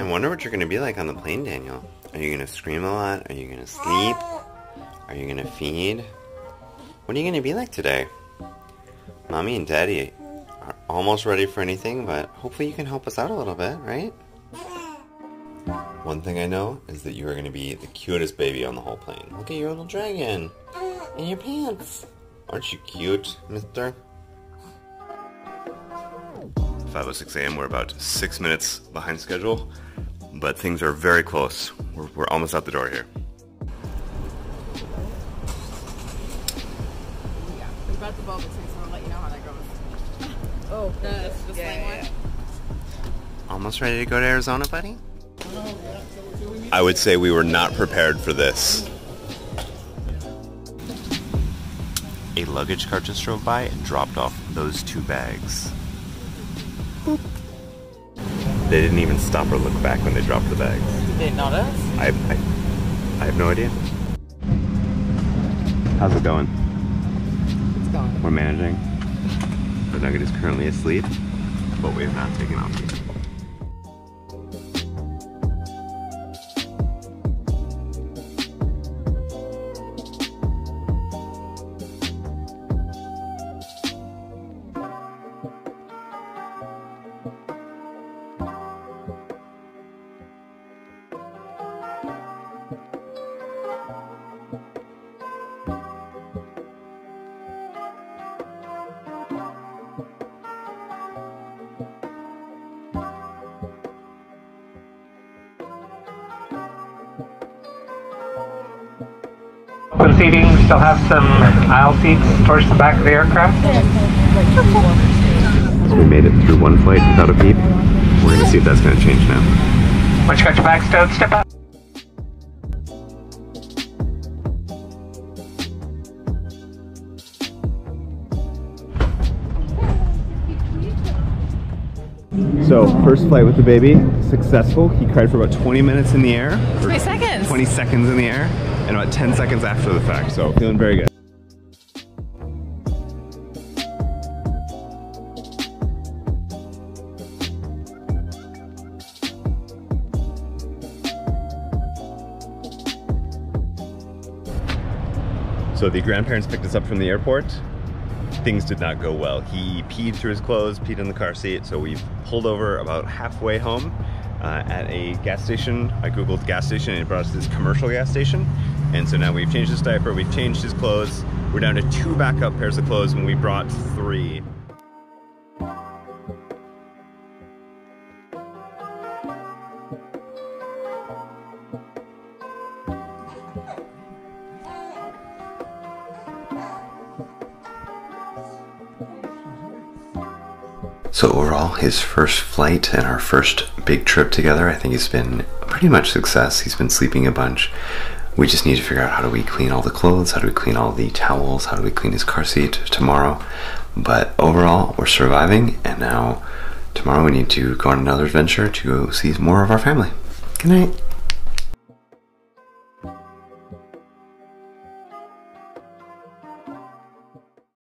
wonder what you're going to be like on the plane, Daniel. Are you going to scream a lot? Are you going to sleep? Are you going to feed? What are you going to be like today? Mommy and Daddy are almost ready for anything, but hopefully you can help us out a little bit, right? One thing I know is that you are going to be the cutest baby on the whole plane. Look at your little dragon in your pants. Aren't you cute, mister? 5:06 a.m. We're about 6 minutes behind schedule, but things are very close. We're almost out the door here. Yeah, we brought the boba too, so I'll let you know how that goes. Oh, that's the same one. Almost ready to go to Arizona, buddy? I would say we were not prepared for this. A luggage cart just drove by and dropped off those 2 bags. Boop. They didn't even stop or look back when they dropped the bags. Did not us? I have no idea. How's it going? It's going. We're managing. The nugget is currently asleep, but we have not taken off yet. Open seating, we still have some aisle seats towards the back of the aircraft. So we made it through one flight without a peep. We're gonna see if that's gonna change now. Once you got your bags stowed, step up. So, first flight with the baby, successful. He cried for about 20 minutes in the air. 20 seconds. 20 seconds in the air, and about 10 seconds after the fact, so feeling very good. So the grandparents picked us up from the airport. Things did not go well. He peed through his clothes, peed in the car seat, so we've pulled over about halfway home at a gas station. I googled gas station and it brought us to this commercial gas station. And so now we've changed his diaper, we've changed his clothes. We're down to 2 backup pairs of clothes when we brought 3. So overall, his first flight and our first big trip together, I think it's been pretty much success. He's been sleeping a bunch. We just need to figure out how do we clean all the clothes, how do we clean all the towels, how do we clean his car seat tomorrow. But overall, we're surviving, and now tomorrow we need to go on another adventure to go see more of our family. Good night.